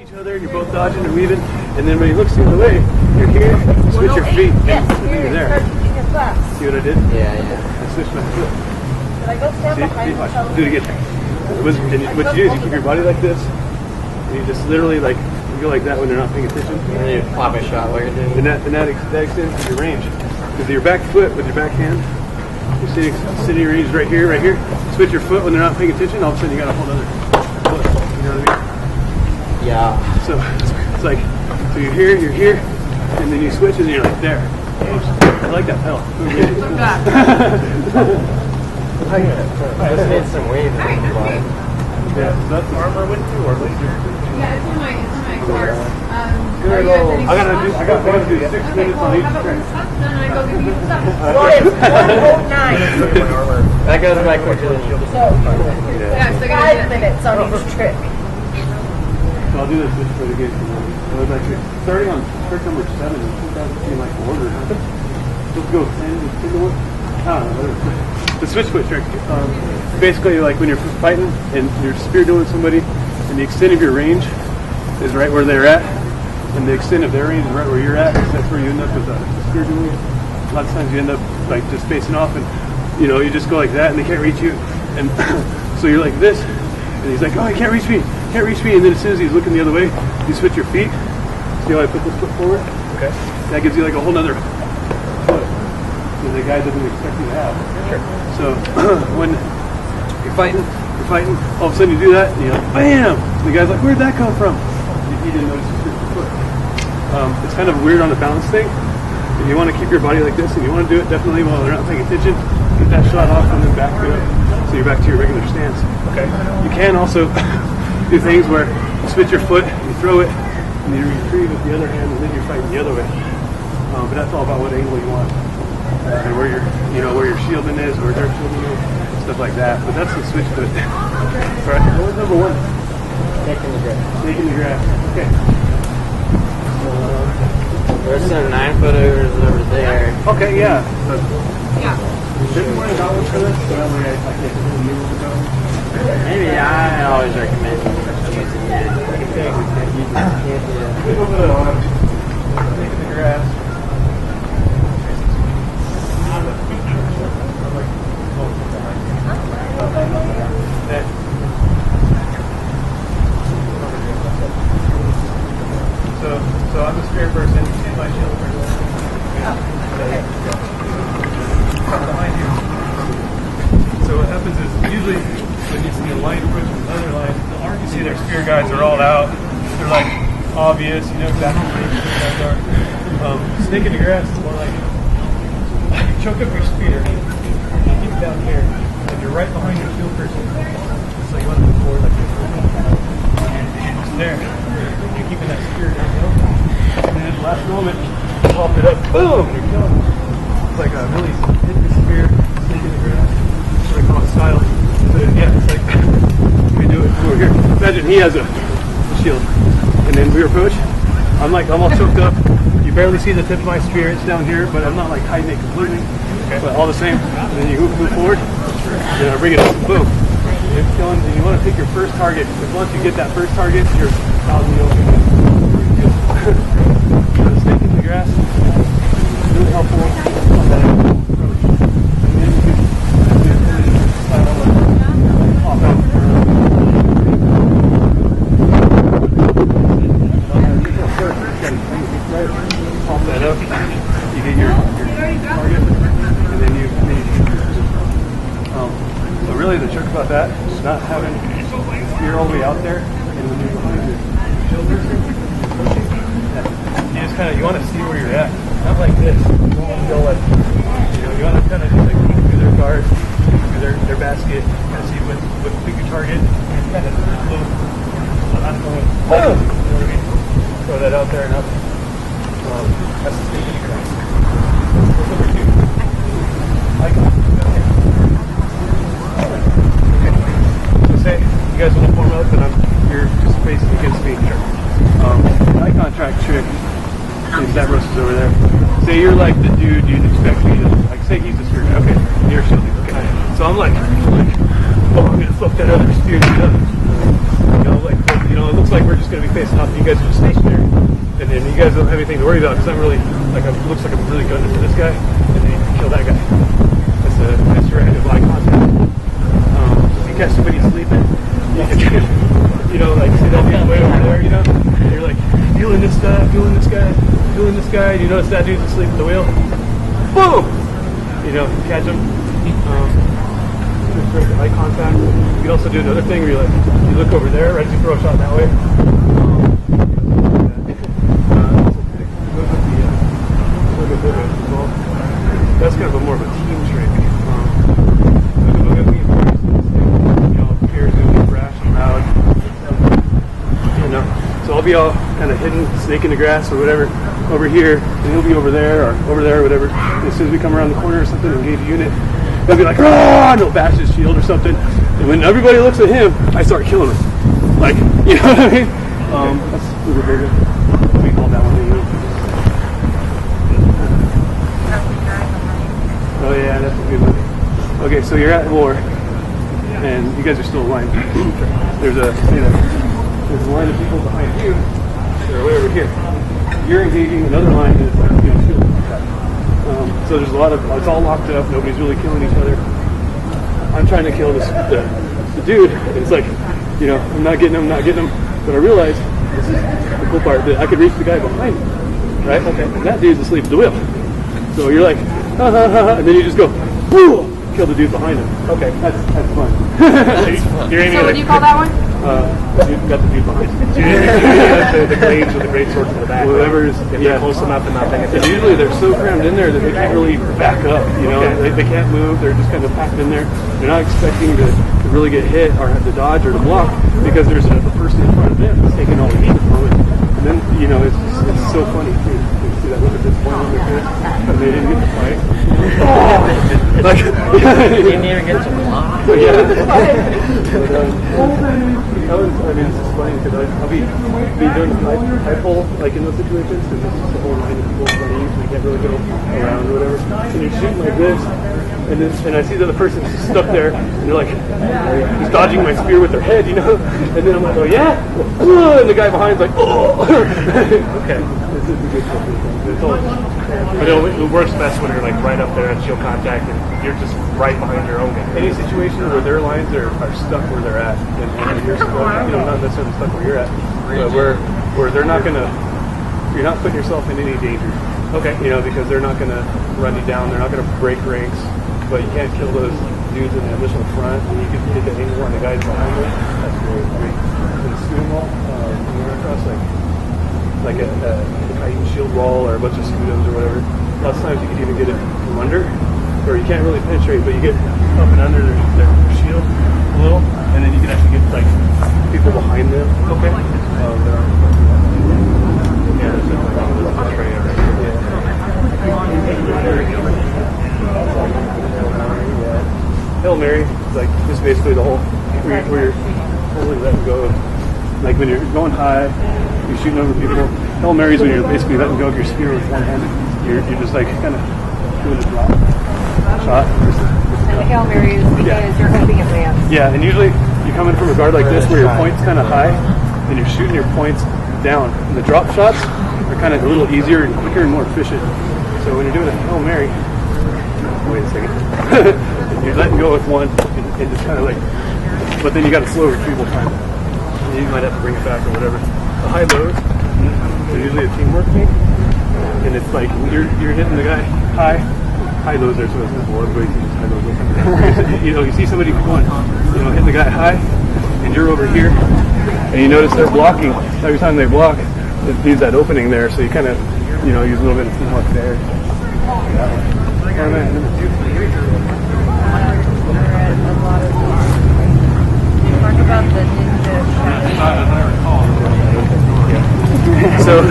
each other, you're both dodging and weaving, and then when he looks the other way, you're here, you switch your feet, and you're there. See what I did? Yeah. I switched my foot. Did I go stand behind you? Do it again. What you do is you keep your body like this, and you just literally like, you go like that when they're not paying attention. And then you pop a shot like you're doing. And that extends your range. With your back foot, with your back hand, you're sitting your range right here. Switch your foot when they're not paying attention, all of a sudden you got a whole other foot. You know what I mean? Yeah. So it's like, so you're here, and then you switch and you're like there. I like that pedal. I just need some weight in the bottom. Yeah, that's the armor went to or laser. Yeah, it's in my car. I got to do 6 minutes on each track. Then I go give you stuff. Well, it's 109. That goes back quicker than you. So, Yeah, so 5 minutes on each trick. So I'll do this for the game. Starting on trick number 7, it doesn't seem like order. Let's go 10 to 1. I don't know. The switch foot trick. Basically, like when you're fighting and you're spear dueling somebody, and the extent of your range is right where they're at, and the extent of their range is right where you're at. That's where you end up with a spear dueling. A lot of times you end up like just facing off, and you just go like that, and they can't reach you, and so you're like this, and he's like, oh, he can't reach me, and then as soon as he's looking the other way, you switch your feet. See how I put this foot forward? Okay. That gives you like a whole nother foot that the guy doesn't expect you to have. Sure. So when you're fighting, all of a sudden you do that, and you're like, bam! The guy's like, where'd that come from? He didn't notice you switched your foot. It's kind of weird on the balance thing. If you want to keep your body like this, and you want to do it definitely while they're not paying attention, get that shot off and then back to it, so you're back to your regular stance. Okay. You can also do things where you switch your foot, you throw it, and you retrieve with the other hand, and then you're fighting the other way. But that's all about what angle you want, and where your shielding is, where their shielding is, stuff like that. But that's the switch to it. All right. What was number 1? Taking the grass. Taking the grass. Okay. There's some 9-footers over there. Okay. Yeah. Yeah. Didn't want to go for this, but I can't really move to go. Maybe I always recommend using it. Taking the grass. So I'm a spear person. You see my shield person. Behind you. So what happens is usually when you see a line approach from another line, you see their spear guides are all out. They're like obvious. You know exactly where the spear guides are. Snake in the grass is more like choke up your spear. You keep it down here, and you're right behind your shield person. So you want to move forward like this. And just there. You're keeping that spear down. And then at the last moment, pop it up, boom, you're done. It's like a really hit the spear, snake in the grass. That's what I call it style. But yeah, it's like, we do it over here. Imagine he has a shield, and then we approach. I'm like, I'm all choked up. You barely see the tip of my spear, it's down here, but I'm not like hiding it completely. Okay. But all the same, and then you move forward, then I bring it up, boom. You're killing, and you want to pick your first target, because once you get that first target, you're out in the open. The snake in the grass, really helpful on that approach. And then you can pop out. Pop that up, you get your target, and then you so really the trick about that is not having the spear all the way out there, and when you're behind your shoulder, you just kind of, you want to see where you're at, not like this. You don't want to go like, you want to kind of just like look through their guard, through their basket, kind of see what pick your target, and kind of look. So not going, boom! You know what I mean? Throw that out there and up. That's the snake in the grass. What's number 2? Icon. Okay. So say you guys want to form up, and you're just facing against me. Sure. Eye contact trick is that Russ is over there. Say you're like the dude you'd expect me to, like say he's a spear guy. Okay, you're shielding. Okay. So I'm like I'm gonna fuck that other steer. It looks like we're just gonna be facing off. You guys are just stationary, and then you guys don't have anything to worry about because I'm really like it looks like I'm really gunning for this guy, and then you can kill that guy. That's your end of eye contact. You catch somebody sleeping, like see that dude way over there, and you're like feeling this guy, and you notice that dude's asleep at the wheel. Boom! Catch him. Just break eye contact. You can also do another thing where you look over there, right as you throw a shot that way. That's kind of more of a team training. So I'll be all kind of hidden, snake in the grass or whatever, over here, and he'll be over there, or whatever. And as soon as we come around the corner or something, engage a unit, he'll be like, "Ah!" and he'll bash his shield or something. And when everybody looks at him, I start killing him. Like, you know what I mean? That's super big. We call that one. Oh yeah, that's a good one. Okay, so you're at war, and you guys are still aligned. There's a line of people behind you. They're way over here. You're engaging another line that's shield. So there's it's all locked up. Nobody's really killing each other. I'm trying to kill the dude. And it's like, I'm not getting him. But I realize this is the cool part that I could reach the guy behind me, right? Okay. And that dude's asleep at the wheel. So you're like, ha ha ha, and then you just go, whoo, kill the dude behind him. Okay, that's fun. So what do you call that one? You got the dude behind you. The glaives with the great swords in the back. Whoever's close enough and not paying and usually they're so crammed in there that they can't really back up. They can't move. They're just kind of packed in there. They're not expecting to really get hit or have to dodge or to block because there's a person in front of them that's taking all the heat at the moment. And then it's so funny too. You see that look at this point on their face, and they didn't get to fight. Like You didn't even get to block. It's just funny because I'll be doing high pull like in those situations because this is the whole line of people running so you can't really go around or whatever. And you're shooting like this, and I see the other person just stuck there, and they're like just dodging my spear with their head, And then I'm like, oh yeah, and the guy behind's like, oh. Okay, this is a good stuff. But it works best when you're like right up there at shield contact and you're just right behind your own guy. Any situation where their lines are stuck where they're at, and you're stuck, not necessarily stuck where you're at, but where they're not you're not putting yourself in any danger. Okay. Because they're not gonna run you down, they're not gonna break ranks, but you can't kill those dudes in the initial front, and you can get the angle on the guys behind you. That's great. In the scrum wall, you run across like a Titan shield wall or a bunch of scudums or whatever. Lots of times you can even get it from under, or you can't really penetrate, but you get up and under their shield a little, and then you can actually get like people behind them. Okay. There's a tray over there. Hail Mary is like just basically the whole where you're totally letting go. Like when you're going high, you're shooting over people. Hail Marys when you're basically letting go of your spear with one hand. You're just like kind of doing a drop shot. And the Hail Mary is because you're hoping advance. Yeah, and usually you're coming from a guard like this where your point's kind of high, and you're shooting your points down. And the drop shots are kind of a little easier and quicker and more efficient. So when you're doing a Hail Mary, wait a second, you're letting go with one and just kind of like, but then you got a slow retrieval time. You might have to bring it back or whatever. The high lows are usually a teamwork thing, and it's like you're hitting the guy high lows there, so it's not more everybody sees high lows. You see somebody going, hitting the guy high, and you're over here, and you notice they're blocking. Every time they block, it leaves that opening there, so you kind of, use a little bit of teamwork there. Talk about the ninja. So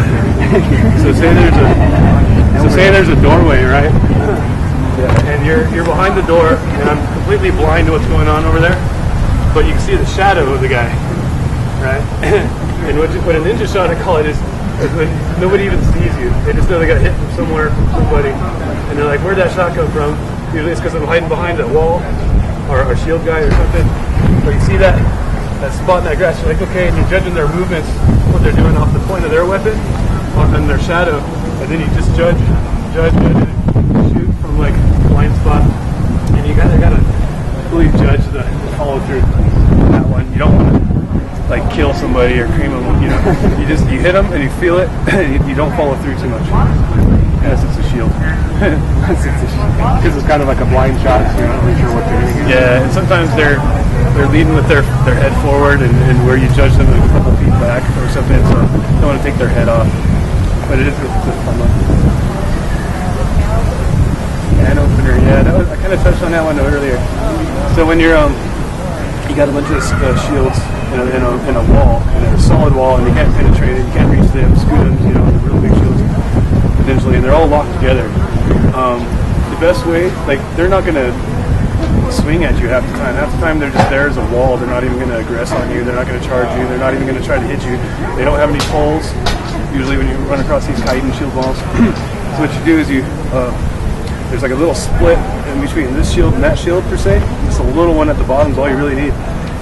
say there's a doorway, right? Yeah. And you're behind the door, and I'm completely blind to what's going on over there, but you can see the shadow of the guy, right? And what a ninja shot, I call it, is when nobody even sees you. They just know they got hit from somewhere, from somebody, and they're like, "Where'd that shot come from?" Usually it's because I'm hiding behind that wall, or a shield guy or something, or you see that spot in that grass, you're like, okay, and you're judging their movements, what they're doing off the point of their weapon, or in their shadow, and then you just judge it, shoot from like blind spot, and you gotta really judge the follow through that one. You don't want to like kill somebody or cream them, you know. You hit them and you feel it, and you don't follow through too much. Yes, it's a shield. Because it's kind of like a blind shot, so you're not really sure what they're doing. Yeah, and sometimes they're leading with their head forward, and where you judge them a couple feet back or something, so you don't want to take their head off. But it is a fun one. Hand opener, yeah, I kind of touched on that one earlier. So when you're you got a bunch of shields in a wall, in a solid wall, and you can't penetrate it, you can't reach them, scudums, you know, the real big shields, potentially, and they're all locked together. The best way, like, they're not going to swing at you half the time. Half the time they're just there as a wall. They're not even going to aggress on you. They're not going to charge you. They're not even going to try to hit you. They don't have any poles, usually when you run across these chitin shield walls. So what you do is there's like a little split in between this shield and that shield, per se. Just a little one at the bottom is all you really need.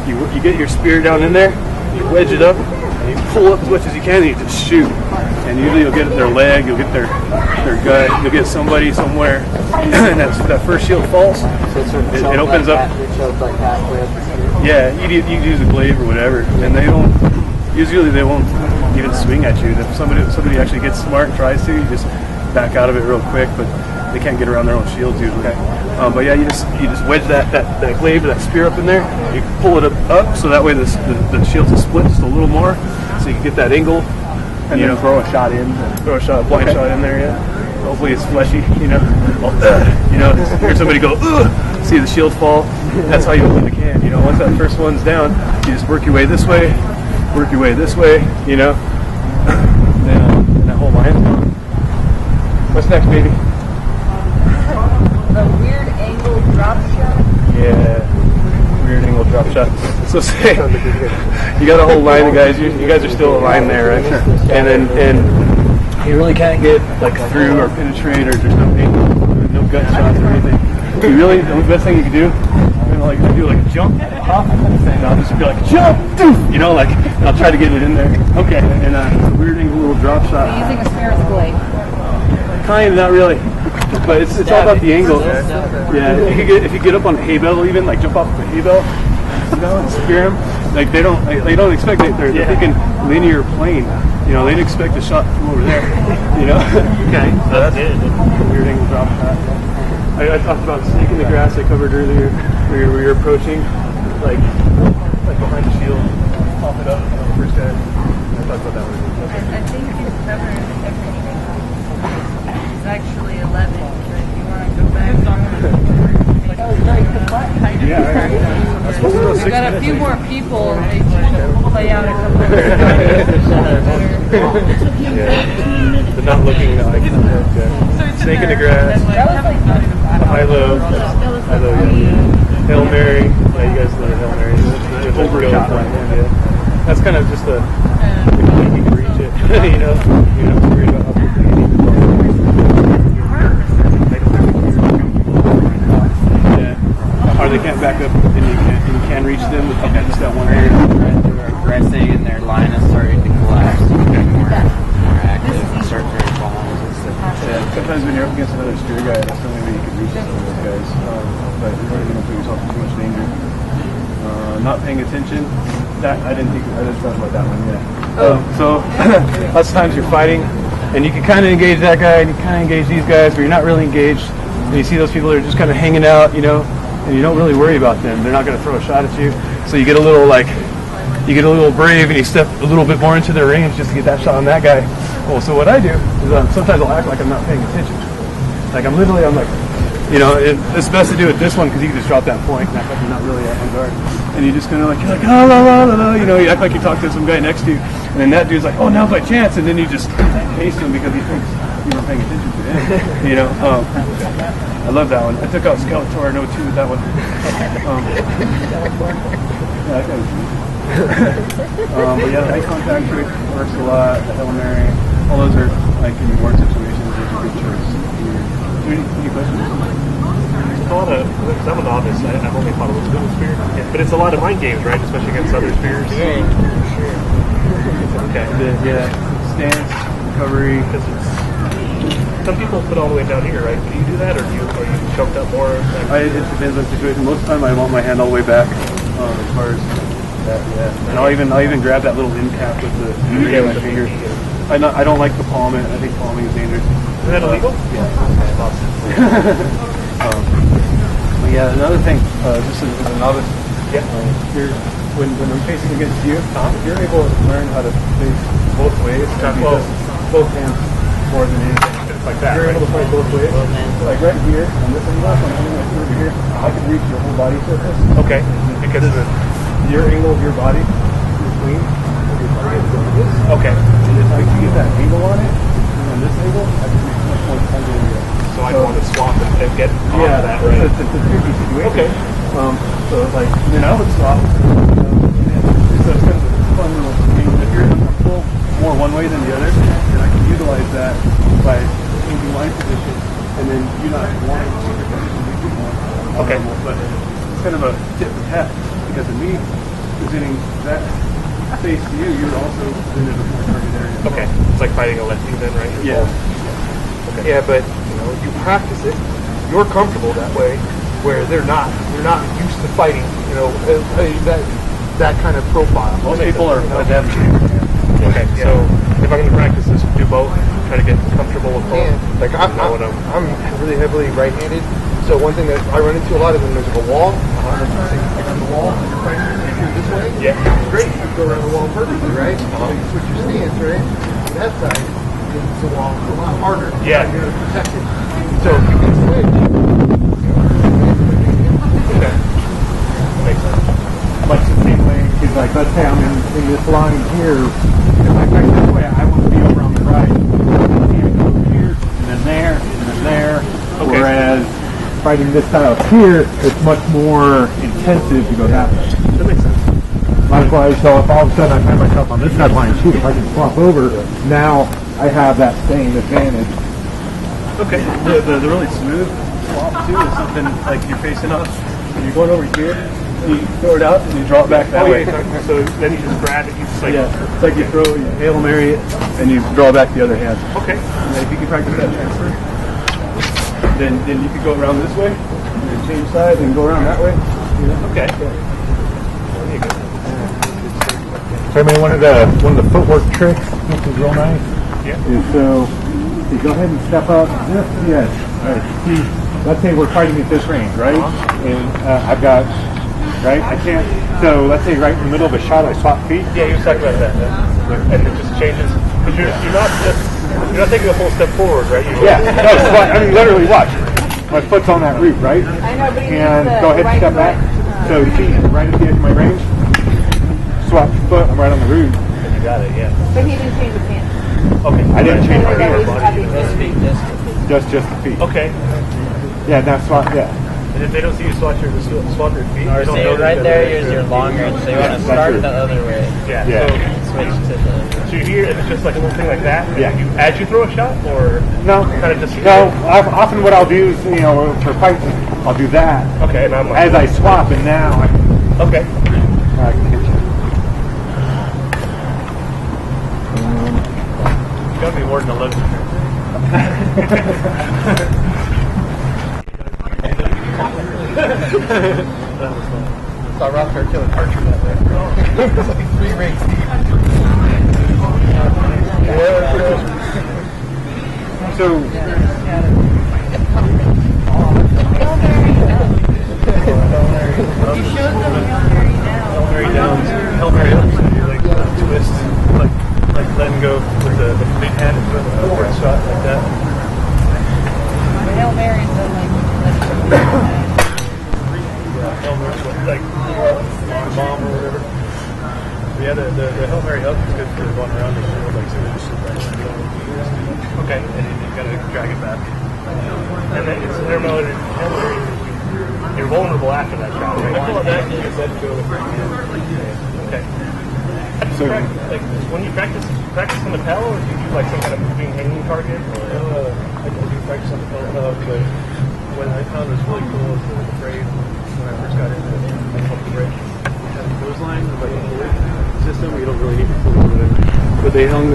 You get your spear down in there, you wedge it up, and you pull up as much as you can, and you just shoot. And usually you'll get their leg, you'll get their gut, you'll get somebody somewhere, and that first shield falls. So it opens up. Yeah, you use a glaive or whatever, and they won't even swing at you. If somebody actually gets smart and tries to, you just back out of it real quick, but they can't get around their own shields usually. But yeah, you just wedge that glaive or that spear up in there. You pull it up so that way the shields will split just a little more, so you can get that angle. And then throw a shot in. Blind shot in there, yeah. Hopefully it's fleshy, you know. Hear somebody go, ugh, see the shield fall. That's how you open the can, you know. Once that first one's down, you just work your way this way, you know. And that whole line's gone. What's next, baby? A weird angle drop shot? Yeah, weird angle drop shot. So say you got a whole line of guys. You guys are still aligned there, right? And you really can't get like through or penetrate, or there's no gut shots or anything. The best thing you can do, do like a jump, hop, and I'll just be like jump, doof, you know, like I'll try to get it in there. Okay, and a weird angle little drop shot. Are you using a spear as a blade? Kind of, not really. But it's all about the angle. Yeah, if you get up on a hay bale, even like jump off of a hay bale, you know, and spear them. Like they don't expect it. They're thinking linear plane. You know, they'd expect a shot from over there. You know. Okay, so that's it. Weird angle drop shot. I talked about snake in the grass. I covered earlier where you're approaching, like behind the shield, pop it up. First guy. I talked about that one. I think you've covered everything. It's actually 11. If you want to go back. We got a few more people. They should play out a couple of They're not looking like snake in the grass. High-low, yeah. Hail Mary. Yeah, you guys know the Hail Mary. Overshot. Yeah. That's kind of just if you can reach it. You know, you're not worried about how quickly you need to go. Or they can't back up, and you can reach them. Okay, just that one area. They're aggressing, and their line is starting to collapse. They're more active, start very balls and stuff. Yeah, sometimes when you're up against another spear guy, that's the only way you can reach some of those guys. But you're not going to put yourself in too much danger. Not paying attention. That I didn't talk about that one yet. So lots of times you're fighting, and you can kind of engage that guy, and you kind of engage these guys, but you're not really engaged. And you see those people that are just kind of hanging out, you know. And you don't really worry about them. They're not going to throw a shot at you. So you get a little brave, and you step a little bit more into their range just to get that shot on that guy. Well, so what I do is sometimes I'll act like I'm not paying attention. Like I'm like, you know, it's best to do it this one because you can just drop that point and act like you're not really on guard. And you just kind of like, you're like, oh, la, la, la, la, you know, you act like you talk to some guy next to you. And then that dude's like, oh, now's my chance. And then you just haste him because he thinks you weren't paying attention to him. You know, I love that one. I took out Skeletor in 02 with that one. Yeah, that guy was neat. But yeah, the eye contact trick works a lot. The Hail Mary, all those are like in war situations. Those are good tricks. Any questions? a lot of, because I'm a novice, I've only fought a little bit with spear, but it's a lot of mind games, right? Especially against other spears. Yeah, for sure. Okay. Yeah, stance, recovery. Because it's, some people put all the way down here, right? Do you do that, or are you choked up more? It depends on the situation. Most of the time, I want my hand all the way back as far as that. Yeah, and I'll even grab that little end cap with the my finger. I don't like to palm it. I think palming is dangerous. Is that illegal? Yeah. But yeah, another thing, just as a novice, when I'm facing against you, if you're able to learn how to face both ways, both hands more than anything. Like that. You're able to fight both ways. Like right here, on this angle, I'm hitting my over here, I can reach your whole body surface. Okay. Because your angle of your body is clean. Okay. And if I can get that angle on it, and on this angle, I can make much more time to do. So I want to swap and get onto that, right? It's a tricky situation. Okay. So like, then I would swap. So it's kind of a fun little thing. If you're in a full more one way than the other, then I can utilize that by changing line position, and then you not wanting to change your position, you do more. Okay. But it's kind of a tip for tat, because of me presenting that face to you, you're also in a more target area. Okay. It's like fighting a lefty then, right? Yeah. Okay. Yeah, but you practice it. You're comfortable that way, where they're not. They're not used to fighting. That kind of profile. Most people are adept. Okay. So if I'm going to practice this, do both. Try to get comfortable with both. Yeah. Like I'm really heavily right-handed. So one thing that I run into a lot is when there's like a wall. On the wall, and you're fighting this way. Yeah. Great. You go around the wall perfectly, right? So you switch your stance, right? On that side, it's the wall a lot harder. Yeah. You're gonna protect it. So if you can switch. Okay. Makes sense. Much the same way, because like let's say I'm in this line here, if I fight this way, I want to be over on the right. I can't go here, and then there, and then there. Okay. Whereas fighting this style here, it's much more intensive to go that way. That makes sense. Likewise, so if all of a sudden I find myself on this side line and shoot, if I can swap over, now I have that same advantage. Okay. The really smooth swap too is something like you're facing up, and you're going over here, you throw it out, and you draw it back that way. So then you just grab it. You just like. Yeah, it's like you throw, you Hail Mary it, and you draw back the other hand. Okay. And then if you can practice that transfer, then you could go around this way, you can change sides and go around that way. You know? Okay. So I mean, one of the footwork tricks, which is real nice, is so you go ahead and step up just to the edge. Right. See, let's say we're fighting at this range, right? And I've got, right? I can't. So let's say right in the middle of a shot, I swap feet. Yeah, you were talking about that, and it just changes because you're not taking a full step forward, right? Yeah. No, so I mean, literally, watch. My foot's on that root, right? I know, but he And needs go the ahead and right step back. foot. So feet right at the edge of my range. Swap foot. I'm right on the root. You got it, yeah. But he didn't change his hand. Okay. I didn't change my So hand. he's happy Just to- feet, just feet. Just the feet. Okay. Yeah. Now swap. Yeah. And if they don't see you swap your feet, Or they don't say know right that there you're is your long range. So you want to that's start true. the other way. Yeah. Yeah. Switch to the. So you're here, and it's just like a little thing like that. Yeah. And as you throw a shot, or No. kind of just No. Often what I'll do is, for fights, I'll do that Okay, and I'm like, as I swap, and now I can okay. hit you. You gotta be awarding a look. Saw Rob start killing archer that way. It's like 3 rings deep. So You showed them Hail Mary now. Hail Mary downs, Hail Mary ups, and you like twist, like letting go with the big hand and doing the forward shot like that. Hail Marys are like Yeah, Hail Mary, like bomb or whatever. Yeah, the Hail Mary up is good for going around the field, like so you just okay, and then you gotta drag it back. And then it's Hail Mary, you're vulnerable after that shot. Right? I that you just let it go. Okay. So- like when you practice on the pedal, or do you do like some kind of moving hanging target? Or I do practice on the pedal. what I found was really cool is the braid when I first got into it. I helped the braid. Had a clothesline with like a fluid system. You don't really need to fluid with it. But they hung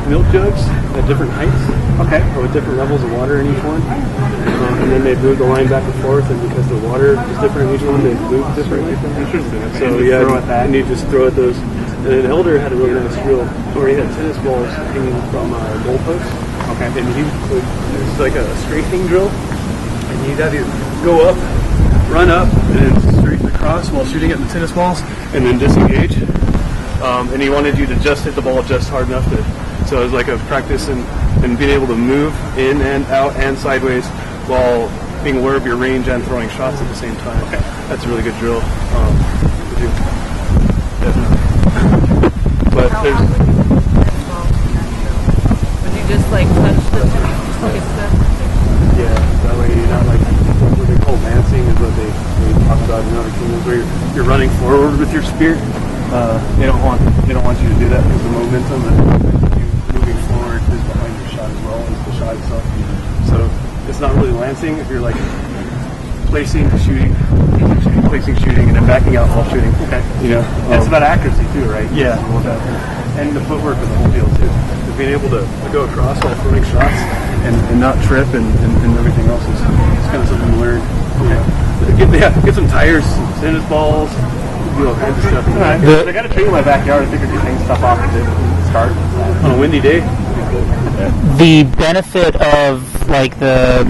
milk jugs at different heights. Okay. With different levels of water in each one. And then they moved the line back and forth, and because the water is different in each one, they moved differently. Interesting. So And yeah, throw at that. and you just throw at those. And Elder had a really nice drill where he had tennis balls hanging from goalposts. Okay. And he would, it was like a strafing drill, and you'd have to go up, run up, and then straighten across while shooting at the tennis balls, and then disengage. And he wanted you to just hit the ball just hard enough to. So it was like a practice in being able to move in and out and sideways while being aware of your range and throwing shots at the same time. Okay. That's a really good drill. To do. Definitely. But there's. Would you just like touch the stuff? Yeah, that way you're not like what they call lancing is what they talk about in other kingdoms where you're running forward with your spear. They don't want you to do that because the momentum and you moving forward is behind your shot as well as the shot itself. So it's not really lancing if you're like placing, shooting, and then backing out while shooting. Okay. You know, It's about accuracy too, right? yeah, and the footwork of the whole deal too. Being able to go across while throwing shots and not trip and everything else is kind of something to learn. Get some tires, some tennis balls, do all kinds of stuff. I got a tree in my backyard. I think I could hang stuff off of it and start. On a windy day. The benefit of like the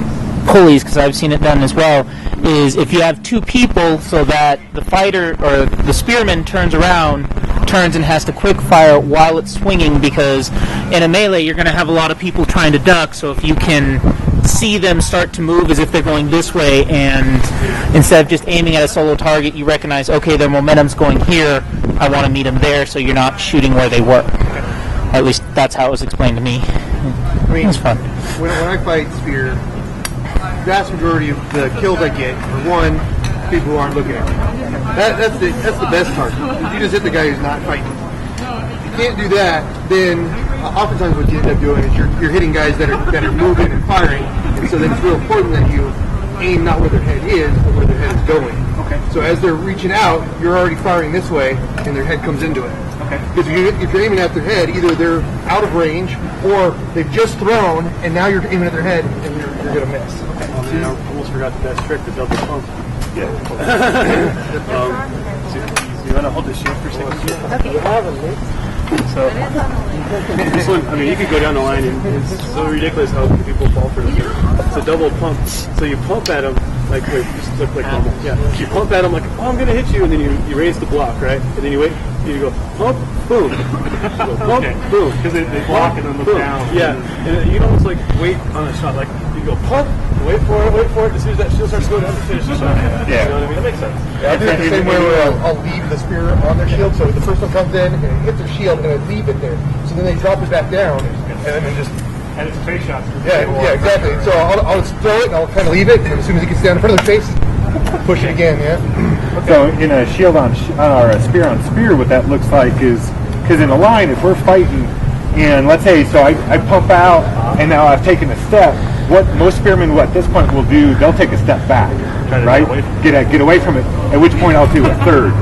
pulleys, because I've seen it done as well, is if you have two people so that the fighter or the spearman turns and has to quick fire while it's swinging, because in a melee you're going to have a lot of people trying to duck, so if you can see them start to move as if they're going this way, and instead of just aiming at a solo target, you recognize, okay, their momentum's going here, I want to meet them there, so you're not shooting where they were. Or at least that's how it was explained to me. I mean, It was fun. when I fight spear, vast majority of the kills I get are one, people who aren't looking at me. That's the best part. You just hit the guy who's not fighting. If you can't do that, then oftentimes what you end up doing is you're hitting guys that are moving and firing, and so then it's real important that you aim not where their head is, but where their head is going. Okay. So as they're reaching out, you're already firing this way, and their head comes into it. Okay. Because if you're aiming at their head, either they're out of range, or they've just thrown, and now you're aiming at their head, and you're going to miss. I almost forgot the best trick, the double pump. Yeah. So you want to hold the shield for a second? So this one, I mean, you could go down the line, and it's so ridiculous how people fall for this. It's a double pump. So you pump at them like just look like normal. Yeah. You pump at them like, oh, I'm gonna hit you, and then you raise the block, right? And then you wait. You go pump, boom. You go, pump, boom. Because they block and then look Boom. down. Yeah. And you almost like wait on a shot, like you go pump, wait for it. As soon as that shield starts going down, you finish the shot. Yeah. You know what I mean? That makes sense. Yeah, I'll do it the same way where I'll leave the spear on their shield, so the first one comes in and it hits their shield and I leave it there. So then they drop it back down and then they just And it's face shots. yeah, exactly. So I'll just throw it and I'll kind of leave it, and as soon as it gets down in front of their face, push it again. Yeah. So in a shield or a spear on spear, what that looks like is, because in a line, if we're fighting, and let's say, so I pump out, and now I've taken a step, what most spearmen at this point will do, they'll take a step back, right? Get away from it, at which point I'll do a third.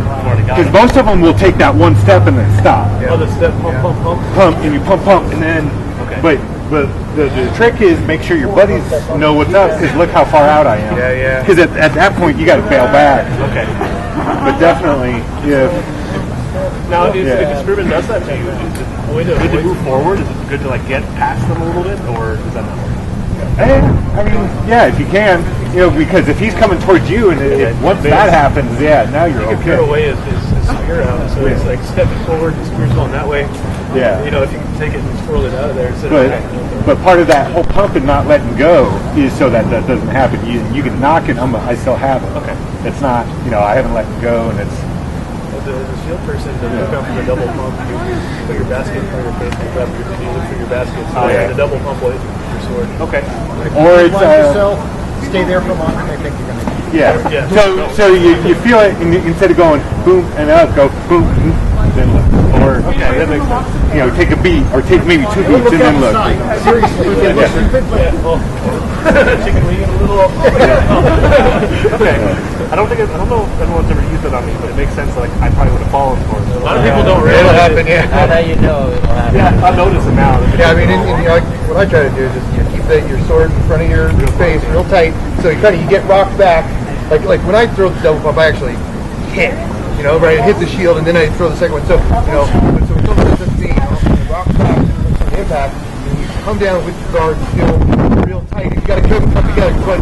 Because most of them will take that one step and then stop. Oh, the step pump. Pump, and you pump, and then, but the trick is make sure your buddies know what's up, because look how far out I am. Yeah. Because at that point, you got to bail back. Okay. But definitely, if Now, if the spearman does that to you, is it good to move forward? Is it good to like get past them a little bit, or does that not work? I mean, yeah, if you can, because if he's coming towards you, and once that happens, now you're you can okay. throw away his spear out, so it's like stepping forward, the spear's going that way. Yeah. If you can take it and swirl it out of there instead But part of that whole pump and not letting go is so that doesn't happen. You can knock it, I still have it. Okay. It's not, I haven't let it go, and it's. The shield person, to look up for the double pump, you put your basket in front of your face, you grab your look for your basket, so the double pump will hit your sword. Okay. Or it's Stay there for a moment. I think you're gonna. yeah. So you feel it, and instead of going boom and up, go boom, then look. Or Okay, that makes sense. You know, take a beat or take maybe 2 beats and then look. Chicken wing a little. Okay. I don't know if everyone's ever used it on me, but it makes sense. Like I probably would have fallen for it. A lot of people don't realize It'll happen, yeah. Now that you know, it'll happen. Yeah, I'm noticing now. Yeah, I mean, like, what I try to do is just keep your sword in front of your face real tight, so you get rocked back. Like when I throw the double pump, I actually hit, right? I hit the shield, and then I throw the second one. So, so when someone does this thing, you rock back on the impact, and you come down with the guard still real tight, and you got to come together. What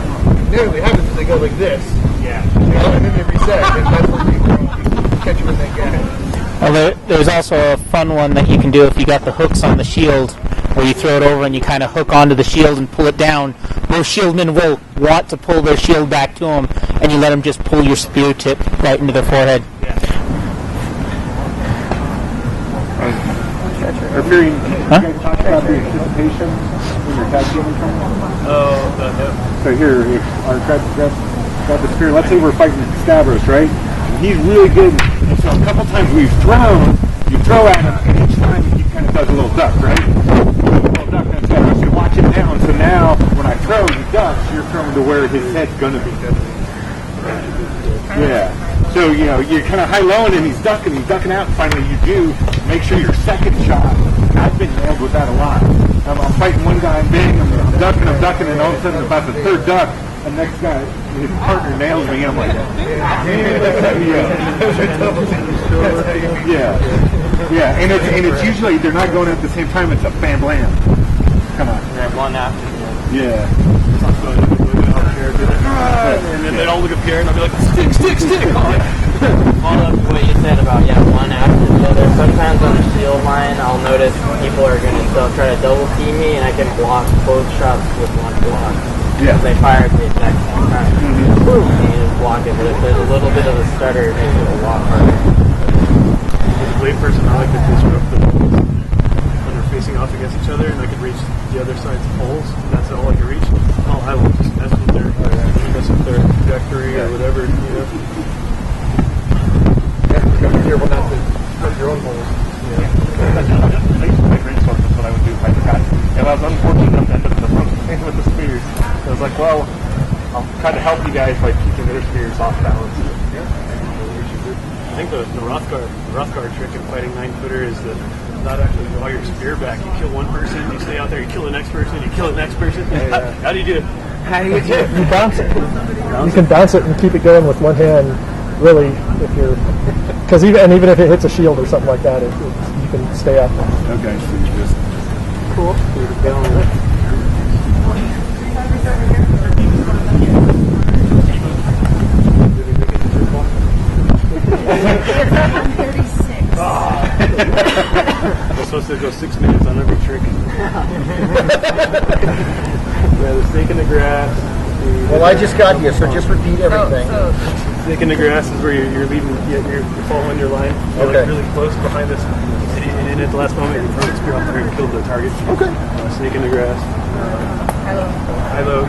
inevitably happens is they go like this. Yeah. And then they reset, and that's when you catch them in that gap. Well, there's also a fun one that you can do if you got the hooks on the shield, where you throw it over and you kind of hook onto the shield and pull it down. Most shieldmen will want to pull their shield back to them, and you let them just pull your spear tip right into their forehead. Or Fierren, you guys talk about the anticipation when you're tag teaming someone? Oh, no. So here, if our grab the spear, let's say we're fighting Stavros, right? And he's really good. And so a couple times we've thrown, you throw at him, and each time he kind of does a little duck, right? A little duck, and Stavros, you watch him down. So now, when I throw, he ducks, you're throwing to where his head's going to be. Yeah. So, you're kind of high-lowing and he's ducking out, and finally you do make sure your second shot. I've been nailed with that a lot. I'm fighting one guy, and bang, I'm ducking, and all of a sudden about the third duck, the next guy, his partner nails me, and I'm like, yeah, and it's usually, they're not going at the same time, it's a bam blam. Come on. Grab one after the other. Yeah. And then they'd all look up here, and I'll be like, stick. Follow up to what you said about one after the other. Sometimes on the shield line, I'll notice people are they'll try to double team me, and I can block both shots with one block. Yeah. They fire at the exact same time. Boom! And you just block it. But if there's a little bit of a stutter, it makes it a lot harder. As a blade person, I like to disrupt the poles when they're facing off against each other, and I can reach the other side's poles, and that's all I can reach. I will just mess with their trajectory or whatever, Be careful not to hurt your own holes. I used to play great sword, that's what I would do if I forgot. And I was unfortunate enough to end up in the front line with the spears. So I was like, well, I'll try to help you guys by keeping their spears off balance. I think the Rothgar trick in fighting 9-footer is to not actually draw your spear back. You kill one person, you stay out there, you kill the next person, you kill the next person. How do you do it? You bounce it. You can bounce it and keep it going with one hand. Really, if you're, because even if it hits a shield or something like that, you can stay out there. Okay, so you just Cool. I'm supposed to go 6 minutes on every trick. The snake in the grass. Well, I just got here, so just repeat everything. Snake in the grass is where you're leaving, you're following your line. You're Okay. really close behind this, and at the last moment, you throw the spear off there and kill the target. Okay. Snake in the grass. Hilo,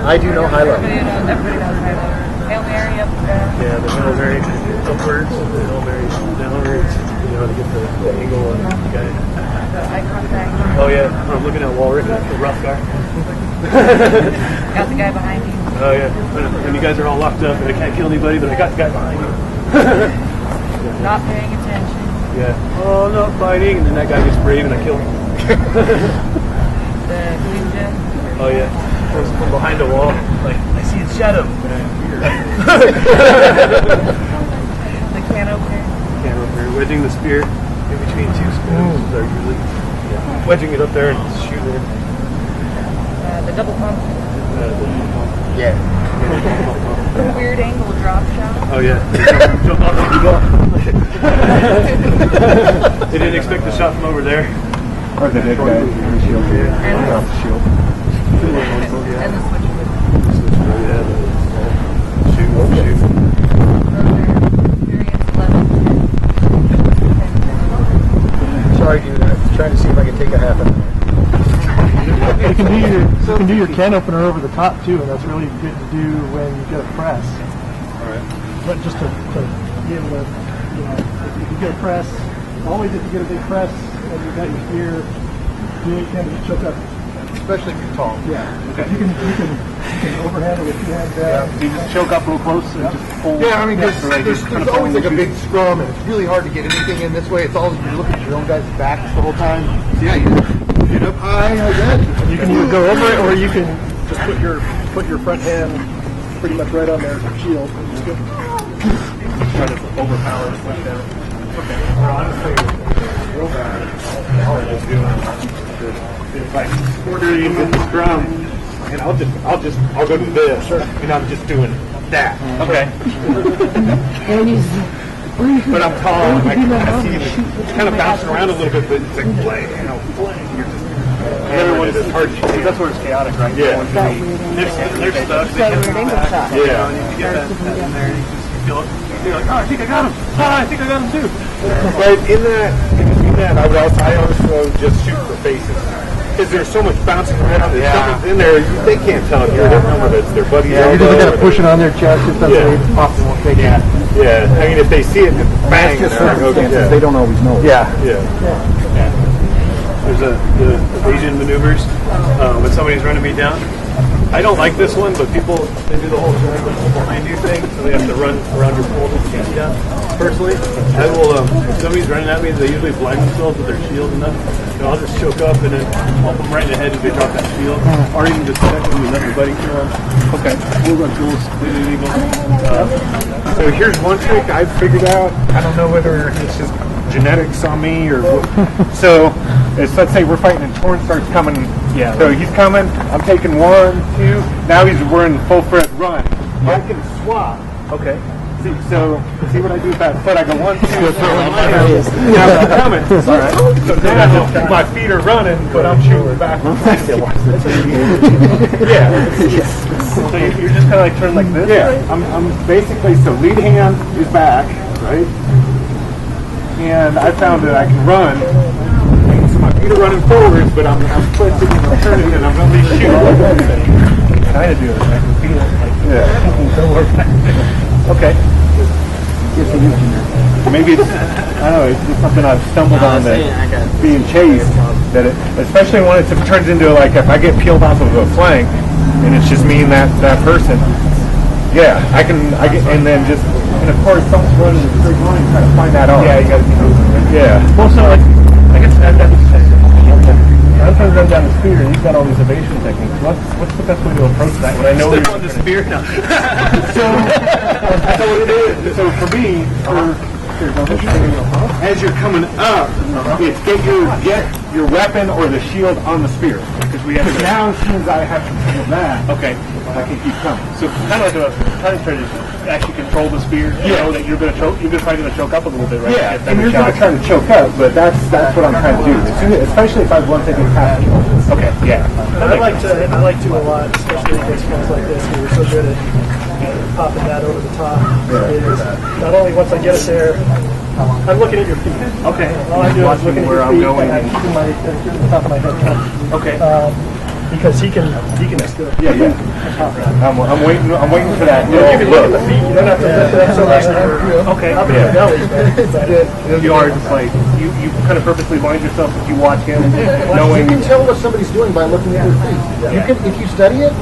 I do know high level. Everybody knows Hilo. Hail Mary up and down. Yeah, the Hail Mary upwards, the Hail Mary downwards. To get the angle and you got it. Eye contact. Oh yeah, I'm looking at Walrick, the rough guy. Got the guy behind you. Oh yeah, when you guys are all locked up and I can't kill anybody, but I got the guy behind you. Not paying attention. Yeah. Oh, not fighting, and then that guy gets brave and I kill him. The ninja. Oh yeah, from behind a wall, like I see his shadow. The can opener. Can't opener, wedging the spear in between two spoons are usually wedging it up there and shooting it. The double pump. Yeah. The weird angle drop shot. Oh yeah. Jump off the ball. They didn't expect the shot from over there. or the dead guy in the shield here. And Off the shield. And the switch wood. Shoot. Sorry, dude. I'm trying to see if I can take a half an hour. You can do your can opener over the top too, and that's really good to do when you get a press. All right. But just to be able to, if you get a press, always if you get a big press and you got your spear, you can choke up. Especially if you're tall. Yeah. Okay. You can overhand it with two hands down. You just choke up real close and just pull. Yeah, I mean, Right, there's just kind of always pulling like a the big scrum, and it's really hard to get anything in this way. It's always you're looking at your own guy's backs the whole time. So yeah, you get up high like that. You can either go over it, or you can just put your front hand pretty much right on their shield. Just go. Try to overpower and push down. Okay. Well, honestly, real bad. All I just do is like order you in the scrum. and I'll go to this, and I'm just doing that. Okay. But I'm tall, and I see it's kind of bouncing around a little bit, but it's like play. You're just everyone is hard. That's where it's chaotic, right? Yeah. They're stuck. They can't move back. Yeah. And you get that in there, and you feel it. You're like, oh, I think I got him. Oh, I think I got him too. But in that, I also just shoot for faces. Because there's so much bouncing around. If someone's in there, they can't tell if you're their number that's their buddy. Yeah, you just gotta push it on their chest just so they pop and won't take it. Yeah, I mean, if they see it, it's bang. Just and they're like, circumstances, okay, they don't always know. Yeah. There's the evasion maneuvers when somebody's running me down. I don't like this one, but people, they do the whole behind you thing, so they have to run around your pole to get you down. Personally, I will, if somebody's running at me, they usually blind themselves with their shield and stuff, and I'll just choke up and then bump them right in the head as they drop that shield, or even just check them and let your buddy kill them. Okay. We'll run tools, completely legal. So here's one trick I've figured out. I don't know whether it's just genetics on me or what. So let's say we're fighting and Torn starts coming. Yeah. So he's coming. I'm taking 1, 2. Now we're in full threat run. I can swap. Okay. See what I do with that foot? I go 1, 2. Now I'm coming. All right. So now my feet are running, but I'm shooting back. Yeah. So you're just kind of like turning like this? Yeah. I'm basically, so lead hand is back, right? And I found that I can run. So my feet are running forwards, but I'm twisting and I'm turning and I'm really shooting. Kind of do it. I can feel it. Yeah. Okay. Maybe it's, I don't know, it's just something I've stumbled on that being chased, that it, especially when it turns into like if I get peeled off of a flank and it's just me and that person. Yeah, I get, and then just, and of course someone's running a straight line trying to find that out. Yeah, you got to be moving. Yeah. Well, so like, I guess that's I'm trying to run down the spear, and you've got all these evasion techniques. What's the best way to approach that when I know you're on the spear now? So what it is. So for me, as you're coming up, it's get your weapon or the shield on the spear. Because we have to. Now as soon as I have control of that, Okay. I can keep coming. So kind of like trying to actually control the spear. You know that you're going to choke. You're probably going to choke up a little bit, right? Yeah, Get and better you're not shots. trying to choke up, but that's what I'm trying to do. Especially if I've one thing past you. Okay. Yeah. I like to a lot, especially against ones like this, where we're so good at popping that over the top. Is not only once I get it there, I'm looking at your feet. Okay. All I'm doing is looking at where your I'm feet, going. and I'm keeping the top of my head down. Okay. Because he can just do it. Yeah. I'm waiting for that. You can look at the feet. You don't have to lift it up so much. Okay. Up in your belly, but You are just like you kind of purposely blind yourself if you watch him, You knowing. can tell what somebody's doing by looking at their feet. You can, if you study it,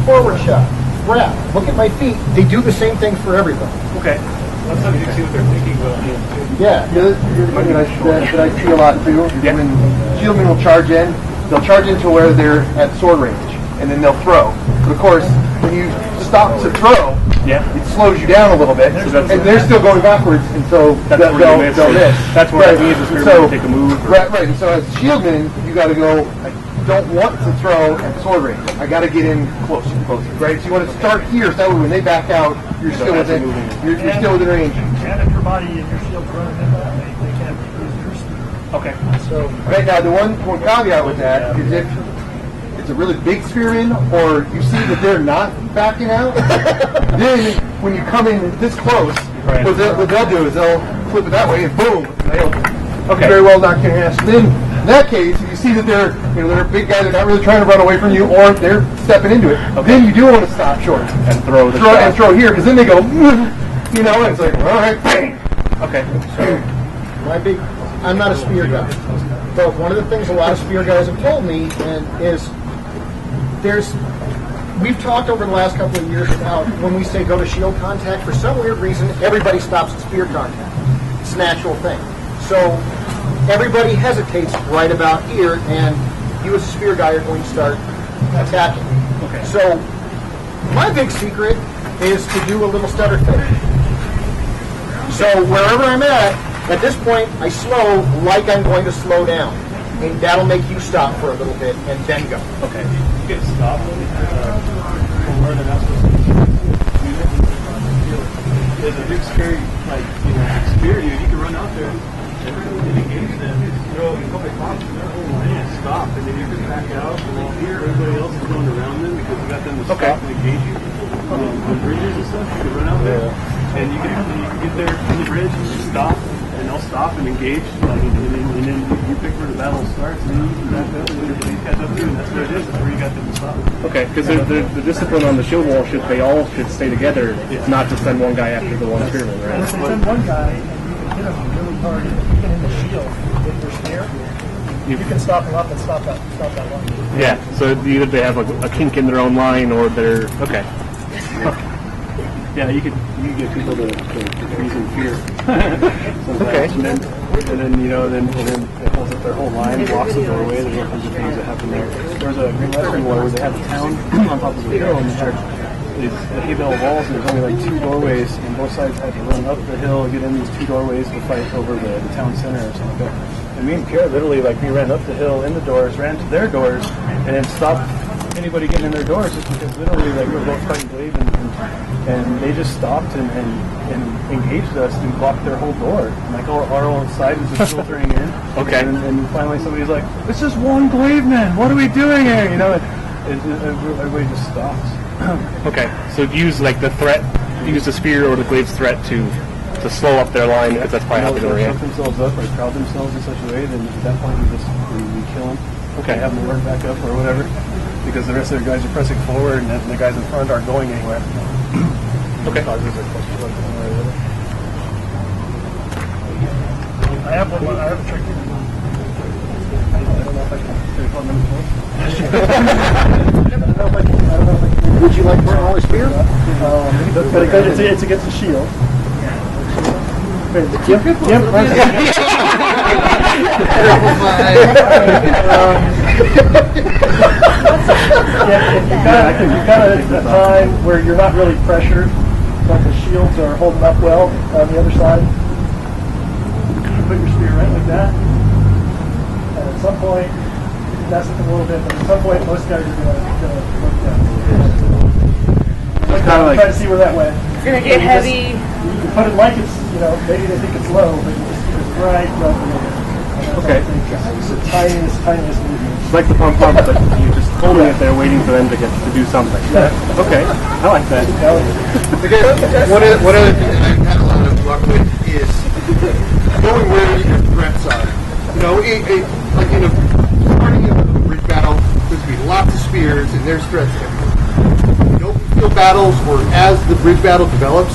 forward shot, wrap, look at my feet. They do the same thing for everybody. Okay. Sometimes you see what they're thinking about. Yeah, that I see a lot too. Yeah. When shieldmen will charge in, they'll charge into where they're at sword range, and then they'll throw. But of course, when you stop to throw, Yeah. it slows you down a little bit, that's- and they're still going backwards, and so That's they'll where you miss. miss. That's where Right. I need to spearman So- to take a move. Right. And so as shieldmen, you got to go. I don't want to throw at sword range. I got to get in closer. Right. So you want to start here, so that way when they back out, you're still within. You're still within range. and if your body and your shield's running into that, they can't use your speed. Okay. So Right now, the one caveat with that is if it's a really big spearman, or you see that they're not backing out, then when you come in this close, Right. what they'll do is they'll flip it that way, and boom, they'll Okay. very well knock your ass. Then in that case, if you see that they're a big guy, they're not really trying to run away from you, or they're stepping into it, then you do want to stop short And throw the and shot. throw here, because then they go, and it's like, all right, bang. Okay. My big I'm not a spear guy. But one of the things a lot of spear guys have told me is we've talked over the last couple of years about when we say go to shield contact, for some weird reason, everybody stops at spear contact. It's a natural thing. So everybody hesitates right about here, and you as a spear guy are going to start attacking. Okay. So my big secret is to do a little stutter thing. So wherever I'm at this point, I slow like I'm going to slow down. And that'll make you stop for a little bit and then go. Okay. You get stopped from where they're not supposed to be. There's a big scary, spear you can run out there and engage them, throw a couple of clocks and their whole line is stopped, and then you can back out, and all here, everybody else is going around them because you got them to stop and engage you. On bridges and stuff, you can run out there, and you can get there on the bridge and just stop, and they'll stop and engage, and then you pick where the battle starts, and then you can back up, and everybody catch up to you, and that's where it is. That's where you got them to stop. Okay, because the discipline on the shield wall they all should stay together, not to send one guy after the one spearman, right? If you send one guy and you can hit him really hard, even in the shield with your spear, you can stop them up and stop that line. Yeah. So either they have a kink in their own line, or they're okay. Yeah, you could get people to freeze in fear. Okay. And then it holds up their whole line, blocks the doorway. There's all kinds of things that happen there. There was a Greenhol where they had the town on top of the hill, and they had these hay bale walls, and there's only 2 doorways, and both sides had to run up the hill and get in these 2 doorways to fight over the town center or something like that. And me and Kara literally, we ran up the hill in the doors, ran to their doors, and then stopped anybody getting in their doors just because literally we were both fighting Glaive and they just stopped and engaged us and blocked their whole door. And our own side was just filtering in. Okay. And finally somebody's like, "It's just one Glaive man. What are we doing here?" Everybody just stopped. Okay. So use the threat, use the spear or the glaive's threat to slow up their line, because that's probably how they're going to Shut react. themselves up or crowd themselves in such a way, then at that point we kill them. Okay. Have them work back up or whatever, because the rest of the guys are pressing forward and the guys in front aren't going anywhere. Okay. I have a trick. I don't know if I can call them before. Would you like more on a spear? But it's against a shield. Yep. You've got a time where you're not really pressured, but the shields are holding up well on the other side. Put your spear right like that, and at some point, mess it a little bit, but at some point, most guys are going to look down. Try to see where that went. It's gonna get heavy. You can put it like it's, maybe they think it's low, but it's right up a little bit. Okay. It's the tiniest movement. It's like the pump, but you're just holding it there, waiting for them to do something. Yeah. Okay. I like that. One other thing that I've had a lot of luck with is knowing where your threats are. Starting in a bridge battle, there's going to be lots of spears, and there's threats everywhere. In open field battles, or as the bridge battle develops,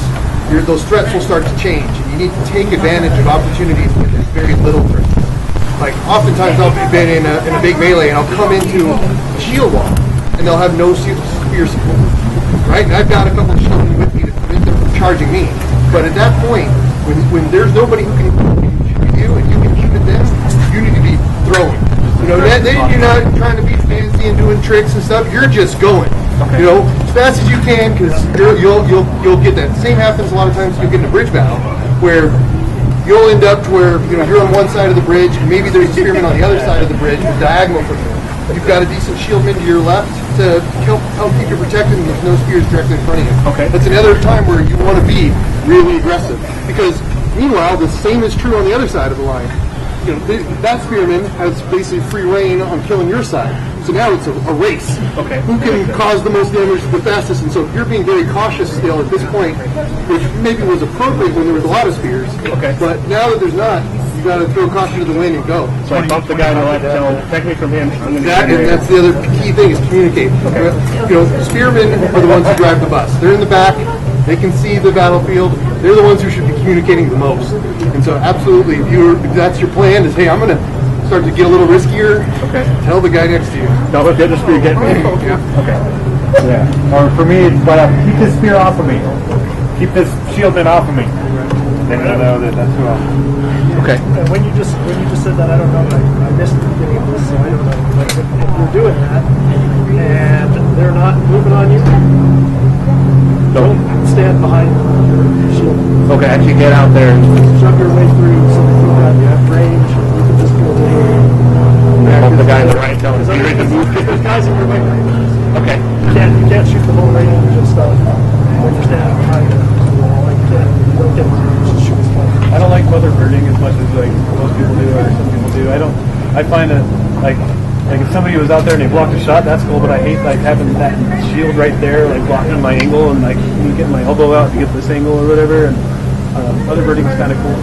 those threats will start to change, and you need to take advantage of opportunities when there's very little threats. Oftentimes I'll be in a big melee, and I'll come into a shield wall, and they'll have no spear support, right? And I've got a couple of shieldmen with me to prevent them from charging me. But at that point, when there's nobody who can shoot you, and you can shoot at them, you need to be throwing. Then you're not trying to be fancy and doing tricks and stuff. You're just going. Okay. As fast as you can, because you'll get that. Same happens a lot of times. You get in a bridge battle where you'll end up to where you're on one side of the bridge, and maybe there's a spearman on the other side of the bridge, with diagonal from you. You've got a decent shieldman to your left to help keep you protected, and there's no spears directly in front of you. Okay. That's another time where you want to be really aggressive, because meanwhile the same is true on the other side of the line. That spearman has basically free reign on killing your side. So now it's a race. Okay. Who can cause the most damage the fastest? And so you're being very cautious still at this point, which maybe was appropriate when there was a lot of spears. Okay. But now that there's not, you got to throw caution to the wind and go. So I bump the guy to left, tell technically from him. And that's the other key thing, is communicate. Okay. Spearmen are the ones who drive the bus. They're in the back. They can see the battlefield. They're the ones who should be communicating the most. And so absolutely, if that's your plan, is, hey, I'm going to start to get a little riskier, Okay. tell the guy next to you. Don't look at the spear, get me. Yeah. Okay. Yeah. Or for me, it's keep this spear off of me. Keep this shieldman off of me. Then I know that's who I'm. Okay. And when you just said that, I don't know, I missed the beginning of this, so I don't know. But if you're doing that and they're not moving on you, don't stand behind your shield. Okay, actually get out there. Shove your way through so that you have range. You can just go over. Hold the guy in the right telling him to move. There's guys in your way. Okay. You can't shoot the whole range and stuff when you're standing behind the wall. Like, you don't get to shoot as far. I don't like mother birding as much as like most people do or some people do. I find that like if somebody was out there and they blocked a shot, that's cool. But I hate like having that shield right there, like blocking my angle and like me getting my elbow out to get this angle or whatever. And mother birding is kind of cool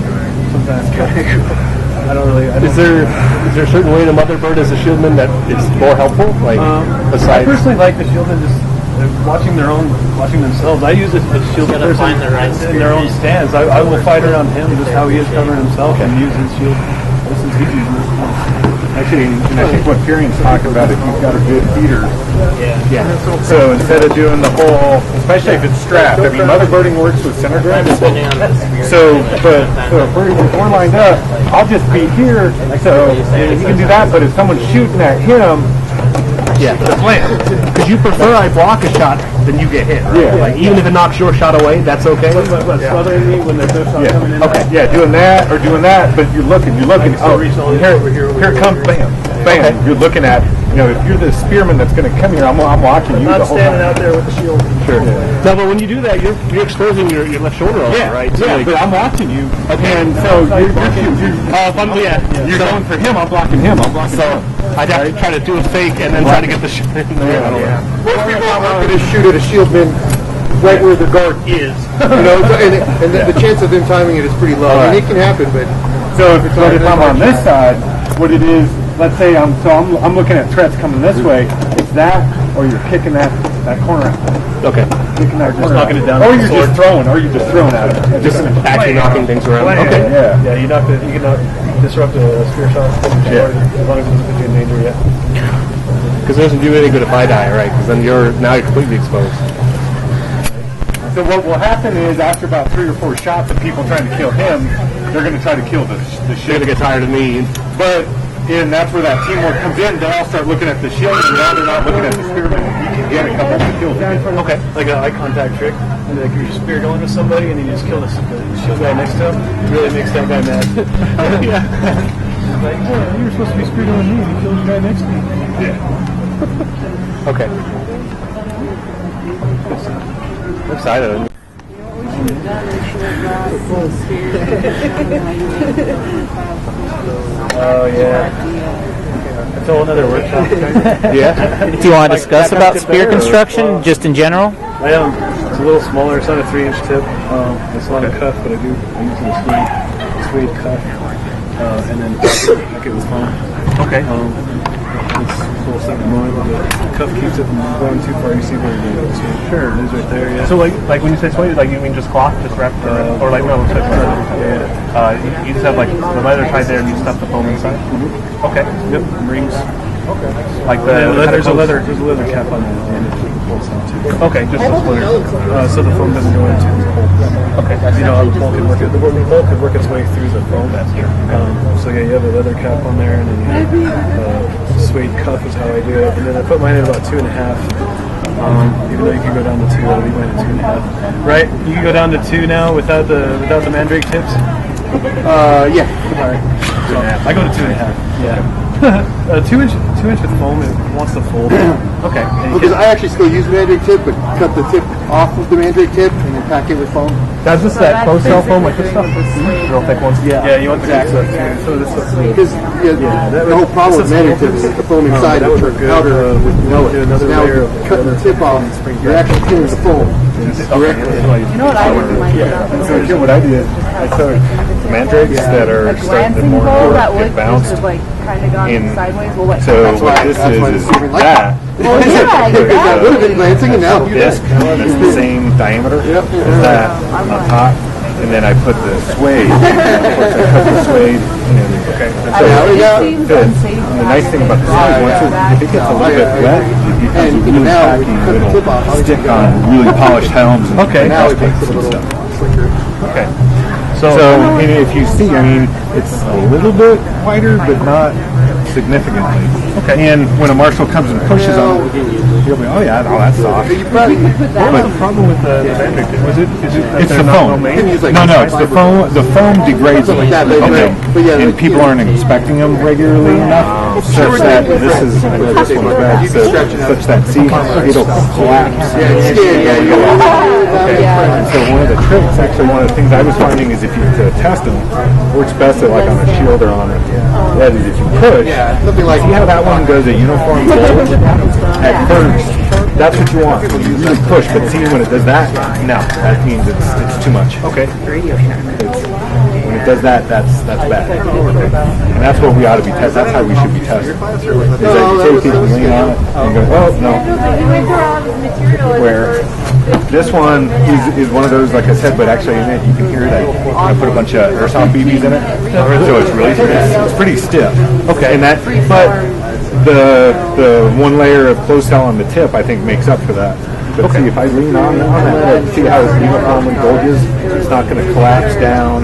sometimes. I don't really. Is there a certain way to mother bird as a shieldman that is more helpful? Like I besides. personally like the shieldman just watching themselves. I use a shield Gotta person find the right in their own stance. I will fight around him just how he is covering himself and use his shield since he's using this. Actually, and I think what Fierren's talking about, if you've got a good feeder. Yeah. So instead of doing the whole, especially if it's strapped, I mean, mother birding works with center drive. Depending on the spear. So if we're lined up, I'll just be here. So you can do that, but if someone's shooting at him, the plan. Because you prefer I block a shot than you get hit, right? Yeah. Like even if it knocks your shot away, that's okay. Smothering me when there's no shot coming in. Okay, doing that, but you're looking. Oh, here it comes, bam, bam. Okay. You're looking at, if you're the spearman that's going to come here, I'm watching you Not the whole standing time. out there with the shield. Sure. No, but when you do that, you're exposing your left shoulder also, right? So Yeah, like, but I'm watching you. Okay, and so you're you're going for him. I'm blocking him. I'm blocking him. I'd have to try to do a fake and then try to get the shot in there. I don't know. Most people are going to shoot at a shieldman right where the guard is. And the chance of them timing it is pretty low. I mean, it can happen, but So if I'm on this side, what it is, let's say I'm looking at threats coming this way. It's that, or you're kicking that corner out. Okay. Kicking that corner knocking out. it down Or with you're the just throwing at it. Just actually knocking things around. Okay. Yeah. Yeah, you can disrupt a spear shot as long as it doesn't put you in danger yet. Because it doesn't do any good if I die, right? Because then you're completely exposed. So what will happen is after about 3 or 4 shots of people trying to kill him, they're going to try to kill the They're shit. gonna get tired of me. And that's where that teamwork comes in. They'll all start looking at the shield, and now they're not looking at the spearman. You can get a couple of kills. Okay. Like an eye contact trick. And like your spear going to somebody and you just kill the shield guy next to him. It really makes that guy mad. Yeah. Like, you were supposed to be spear going me and you killed the guy next to me. Yeah. Okay. I'm excited. Oh yeah. That's a whole other workshop. Yeah. Do you want to discuss about spear construction, just in general? It's a little smaller. It's not a 3-inch tip. It's not a cuff, but I use a suede cuff, and then back it with foam. Okay. It's a little something more, but the cuff keeps it from going too far. You see where it is. Sure, it is right there. Yeah. So like when you say suede, like you mean just cloth, just wrapped, or like no, you just have like the leather tied there and you stuff the foam inside. Mm-hmm. Okay. Yep. Rings. Okay. Like There's a leather cap on the end of the bolts now too. Okay, just the splitters. So the foam doesn't go into the hole. Okay. You know how the bolt could work its way through the foam. So yeah, you have a leather cap on there, and then you have suede cuff is how I do it. And then I put mine at about 2.5. Even though you can go down to 2, I'll leave mine at 2.5. Right? You can go down to 2 now without the mandrake tips. yeah. All right. So I go to 2.5. Yeah. 2 inch with foam. It wants to fold. Okay. Because I actually still use mandrake tip, but cut the tip off of the mandrake tip and then pack it with foam. That's just that close cell foam like this stuff? Real thick ones? Yeah, you want the exactly. So this looks Because the whole problem with mandrake tip is that the foam inside that would would work turn good, powder with no do it. another So now layer of cutting the tip off, you're actually killing the foam. Directly. You know what I would like about So here, what I did, I took the mandrakes that are the starting to glancing more bowl that get would bounced. just like kind of gone in- sideways. Well, what? So That's what why- this that's why is the Superman like that. Well, yeah, That would have been glancing, and now Disc that's the same diameter as that on top. and then I put the suede. Of course, I cut the suede. And, okay. And so the nice thing about the suede, if it gets a little bit wet, it becomes a really tacky little stick on really polished helms and house paints and stuff. Okay. So and if you see, I mean, it's a little bit whiter, but not significantly. Okay. And when a marshal comes and pushes on it, he'll be, oh yeah, that's soft. What was the problem with the Vandrick? It's the foam. No, it's the foam. The foam degrades on them, and people aren't inspecting them regularly enough, such that this is, I know this one's bad, such that it'll collapse. Okay. And so one of the tricks, actually, one of the things I was finding is if you test them, works best at, like on a shield or on a that is if you push. See how that one goes a uniform fold at first. That's what you want. You really push, but see when it does that, no, that means it's too much. Okay. When it does that, that's bad. And that's what we ought to be testing. That's how we should be testing. Is that you take it, you lean on it, and go, oh no. Where this one is one of those, like I said, but actually in it you can hear that I put a bunch of airsoft BBs in it, so it's really it's pretty stiff. Okay. And that, but the one layer of closed cell on the tip, I think, makes up for that. But see, if I lean on that, see how it's uniformly bulges, it's not going to collapse down.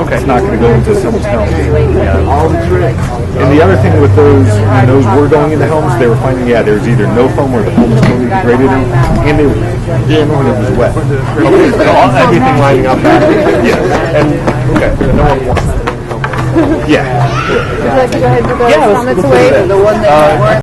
Okay. It's not going to go into someone's helm. Yeah. All the tricks. And the other thing with those, when those were going into helms, they were finding, there's either no foam or the foam was totally degraded, and they were doing when it was wet. Okay. So everything lining up. Yeah. And no one wants that. Yeah. Would you like to go ahead and put those comments away? The one that